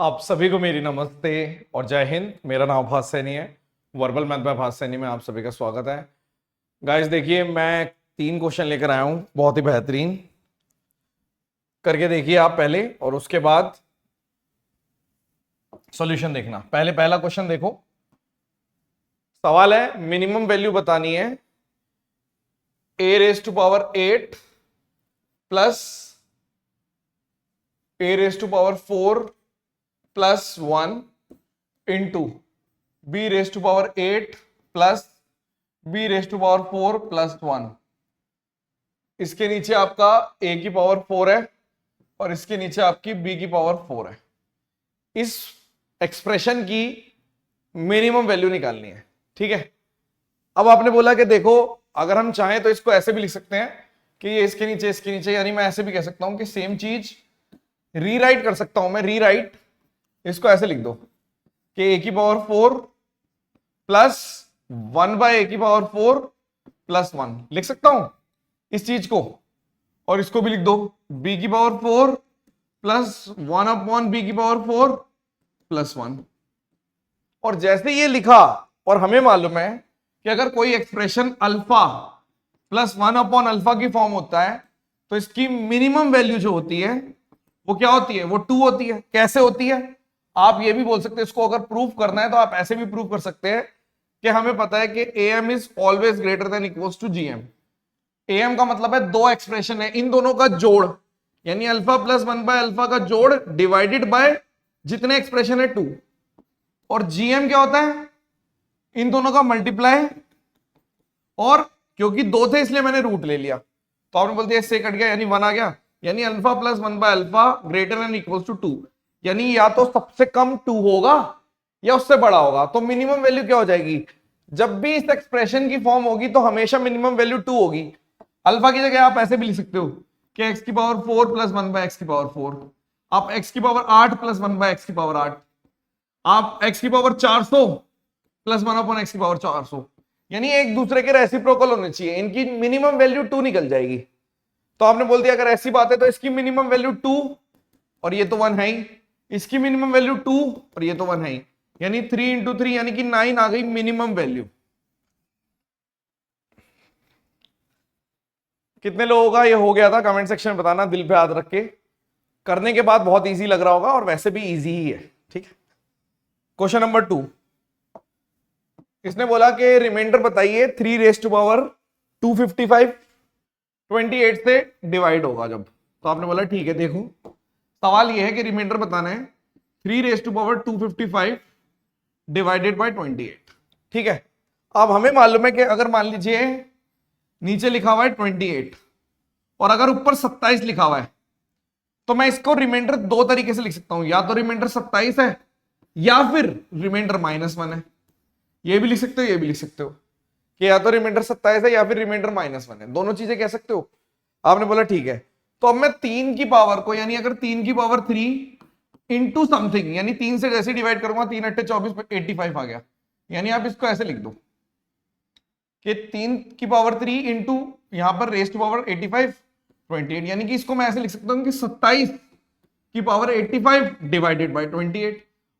आप सभी को मेरी नमस्ते और जय हिंद। मेरा नाम भास सैनी है। वर्बल मैथ बाय भास सैनी में आप सभी का स्वागत है। गाइस देखिए, मैं 3 क्वेश्चन लेकर आया हूं, बहुत ही बेहतरीन। करके देखिए आप पहले और उसके बाद सॉल्यूशन देखना। पहले पहला क्वेश्चन देखो। सवाल है, मिनिमम वैल्यू बतानी है a⁻8 plus a⁴ plus 1 into b⁻8 plus b⁴ plus 1। इसके नीचे आपका a⁴ है और इसके नीचे आपकी b⁴ है। इस एक्सप्रेशन की मिनिमम वैल्यू निकालनी है, ठीक है। अब आपने बोला कि देखो, अगर हम चाहें तो इसको ऐसे भी लिख सकते हैं कि ये इसके नीचे, यानी मैं ऐसे भी कह सकता हूं कि सेम चीज रीराइट कर सकता हूं। मैं रीराइट इसको ऐसे लिख दो कि a⁴ प्लस 1/a⁴ प्लस 1 लिख सकता हूं इस चीज को, और इसको भी लिख दो b⁴ प्लस 1/b⁴ प्लस 1। और जैसे ये लिखा, और हमें मालूम है कि अगर कोई एक्सप्रेशन अल्फा प्लस 1/अल्फा की फॉर्म होता है तो इसकी मिनिमम वैल्यू जो होती है वो क्या होती है? वो 2 होती है। कैसे होती है? आप ये भी बोल सकते हैं, इसको अगर प्रूफ करना है तो आप ऐसे भी प्रूफ कर सकते हैं कि हमें पता है कि am is always greater than equals to gm। am का मतलब है दो एक्सप्रेशन है, इन दोनों का जोड़, यानी अल्फा प्लस 1/अल्फा का जोड़ डिवाइडेड बाय जितने एक्सप्रेशन है 2। और gm क्या होता है? इन दोनों का मल्टीप्लाई, और क्योंकि 2 थे इसलिए मैंने रूट ले लिया, तो आपने बोल दिया इससे कट गया यानी 1 आ गया, यानी अल्फा प्लस 1/अल्फा ग्रेटर देन इक्वल्स टू 2। यानी या तो सबसे कम 2 होगा या उससे बड़ा होगा। तो मिनिमम वैल्यू क्या हो जाएगी? जब भी इस एक्सप्रेशन की फॉर्म होगी तो हमेशा मिनिमम वैल्यू 2 होगी। अल्फा की जगह आप ऐसे भी लिख सकते हो कि x⁴ प्लस 1/x⁴, आप x⁴ प्लस 1/x⁴, आप x⁴ प्लस 1/x⁴, यानी एक दूसरे के रेसिप्रोकल होने चाहिए। इनकी मिनिमम वैल्यू 2 निकल जाएगी। तो आपने बोल दिया अगर ऐसी बात है तो इसकी मिनिमम वैल्यू 2 और ये तो 1 है ही, इसकी मिनिमम वैल्यू 2 और ये तो 1 है ही, यानी 3 × 3 यानी कि 9 आ गई मिनिमम वैल्यू। कितने लोगों का ये हो गया था कमेंट सेक्शन में बताना, दिल पे याद रख के। करने के बाद बहुत इजी लग रहा होगा और वैसे भी इजी ही है, ठीक है। क्वेश्चन नंबर 2, इसने बोला कि रिमाइंडर बताइए 3⁻255 28 से डिवाइड होगा जब। तो आपने बोला ठीक है, देखो सवाल यह है कि रिमाइंडर बताना है 3⁻255 डिवाइडेड बाय 28, ठीक है। अब हमें मालूम है कि अगर मान लीजिए नीचे लिखा हुआ है 28 और अगर ऊपर 27 लिखा हुआ है तो मैं इसको रिमाइंडर 2 तरीके से लिख सकता हूं। या तो रिमाइंडर 27 है या फिर रिमाइंडर -1 है। ये भी लिख सकते हो, ये भी लिख सकते हो कि या तो रिमाइंडर 27 है या फिर रिमाइंडर -1 है। दोनों चीजें कह सकते हो। आपने बोला ठीक है, तो अब मैं 3 की पावर को, यानी अगर 3 की पावर 3 इंटू समथिंग, यानी 3 से जैसे डिवाइड करूंगा 3 × 8 = 24, 85 आ गया। यानी आप इसको ऐसे लिख दो कि 3 की पावर 3 इंटू यहां पर रेज़ टू पावर 85 28, यानी कि इसको मैं ऐसे लिख सकता हूं कि 27 की पावर 85 डिवाइडेड बाय 28।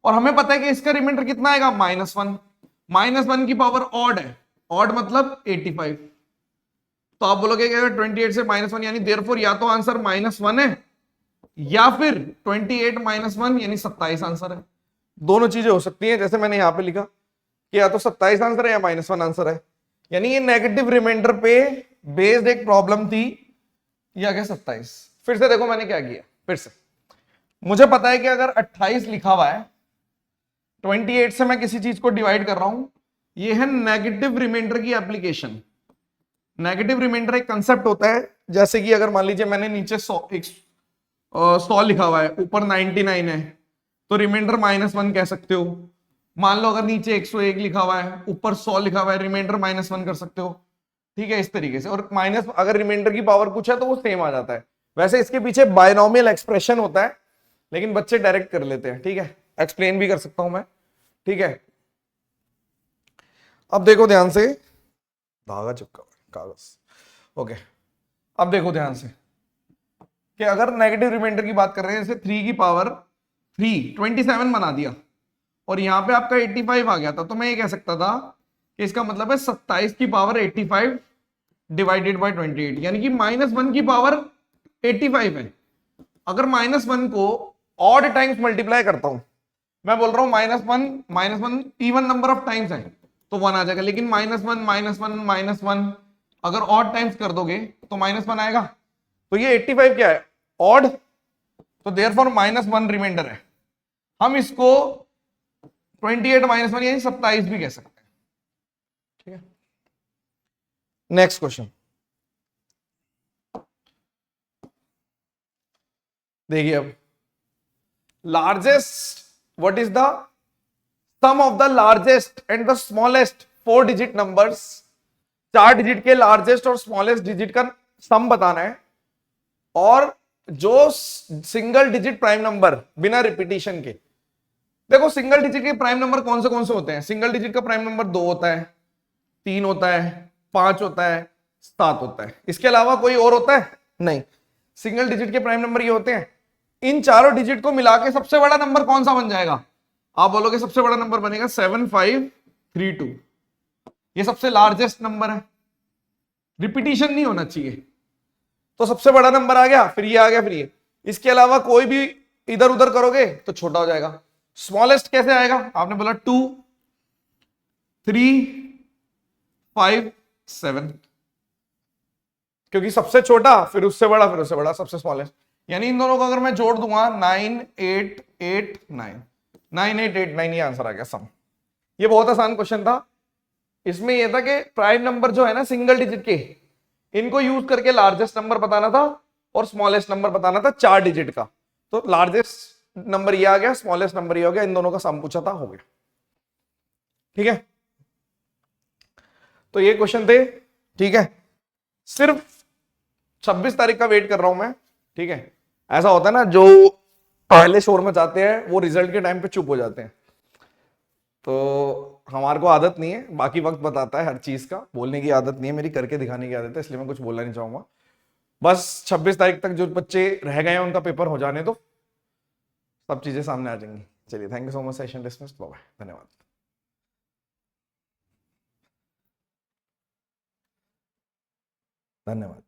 और हमें पता है कि इसका रिमाइंडर कितना आएगा? -1। -1 की पावर ऑड है, ऑड मतलब 85। तो आप बोलोगे कि अगर 28 से -1 यानी देयरफॉर या तो आंसर -1 है या फिर 28 -1 यानी 27 आंसर है। दोनों चीजें हो सकती हैं, जैसे मैंने यहां पे लिखा कि या तो 27 आंसर है या -1 आंसर है। यानी ये नेगेटिव रिमाइंडर पे बेस्ड एक प्रॉब्लम थी, या क्या 27। फिर से देखो मैंने क्या किया, फिर से मुझे पता है कि अगर 28 लिखा हुआ है, 28 से मैं किसी चीज को डिवाइड कर रहा हूं, ये है नेगेटिव रिमाइंडर की एप्लीकेशन। नेगेटिव रिमाइंडर एक कंसेप्ट होता है, जैसे कि अगर मान लीजिए मैंने नीचे 100 लिखा हुआ है, ऊपर 99 है, तो रिमाइंडर -1 कह सकते हो। मान लो अगर नीचे 101 लिखा हुआ है, ऊपर 100 लिखा हुआ है, रिमाइंडर -1 कर सकते हो, ठीक है, इस तरीके से। और माइनस अगर रिमाइंडर की पावर कुछ है तो वो सेम आ जाता है। वैसे इसके पीछे बायनोमियल एक्सप्रेशन होता है, लेकिन बच्चे डायरेक्ट कर लेते हैं, ठीक है। एक्सप्लेन भी कर सकता हूं मैं, ठीक है। अब देखो ध्यान से, धागा चिपका कागज, ओके। अब देखो ध्यान से कि अगर नेगेटिव रिमाइंडर की बात कर रहे हैं, जैसे 3 की पावर 27 बना दिया और यहाँ पे आपका 85 आ गया था, तो मैं ये कह सकता था कि इसका मतलब है 27 की पावर 85 डिवाइडेड बाय 28, यानी कि -1 की पावर 85 है। अगर -1 को ऑड टाइम्स मल्टीप्लाई करता हूं, मैं बोल रहा हूं -1 इवन नंबर ऑफ टाइम्स है तो 1 आ जाएगा, लेकिन -1 अगर ऑड टाइम्स कर दोगे तो -1 आएगा। तो ये 85 क्या है, ऑड, तो देयरफॉर -1 रिमाइंडर है। हम इसको 28 -1 यानी 27 भी कह सकते हैं। ठीक है, नेक्स्ट क्वेश्चन देखिए। अब largest, what is the sum of the largest and the smallest 4 digit numbers, 4 digit के लार्जेस्ट और स्मॉलेस्ट डिजिट का सम बताना है, और जो सिंगल डिजिट प्राइम नंबर बिना रिपीटिशन के। देखो सिंगल डिजिट के प्राइम नंबर कौन से होते हैं, सिंगल डिजिट का प्राइम नंबर 2 होता है, 3 होता है, 5 होता है, 7 होता है, इसके अलावा कोई और होता है नहीं। सिंगल डिजिट के प्राइम नंबर ये होते हैं। इन चारों डिजिट को मिला के सबसे बड़ा नंबर कौन सा बन जाएगा, आप बोलोगे सबसे बड़ा नंबर बनेगा 7532, ये सबसे लार्जेस्ट नंबर है, रिपीटिशन नहीं होना चाहिए, तो सबसे बड़ा नंबर आ गया, फिर ये आ गया, फिर ये। इसके अलावा कोई भी इधर उधर करोगे तो छोटा हो जाएगा। स्मॉलेस्ट कैसे आएगा, आपने बोला 2 3 5 7, क्योंकि सबसे छोटा फिर उससे बड़ा फिर उससे बड़ा सबसे स्मॉलेस्ट, यानी इन दोनों को अगर मैं जोड़ दूंगा 9 8 8 9 9 8 8 9, ये आंसर आ गया सम। ये बहुत आसान क्वेश्चन था। इसमें यह था कि प्राइम नंबर जो है ना सिंगल डिजिट के, इनको यूज करके लार्जेस्ट नंबर बताना था और स्मॉलेस्ट नंबर बताना था 4 डिजिट का। तो लार्जेस्ट नंबर ये आ गया, स्मॉलेस्ट नंबर ये हो गया, इन दोनों का सम पूछा था, हो गया। ठीक है, तो ये क्वेश्चन थे। ठीक है, सिर्फ 26 तारीख का वेट कर रहा हूं मैं। ठीक है, ऐसा होता है ना जो पहले शोर में जाते हैं वो रिजल्ट के टाइम पे चुप हो जाते हैं, तो हमारे को आदत नहीं है, बाकी वक्त बताता है हर चीज का, बोलने की आदत नहीं है मेरी, करके दिखाने की आदत है, इसलिए मैं कुछ बोलना नहीं चाहूंगा। बस 26 तारीख तक जो बच्चे रह गए हैं उनका पेपर हो जाने दो, सब चीजें सामने आ जाएंगी। चलिए, thank you so much, session dismissed, bye bye, धन्यवाद। धन्यवाद।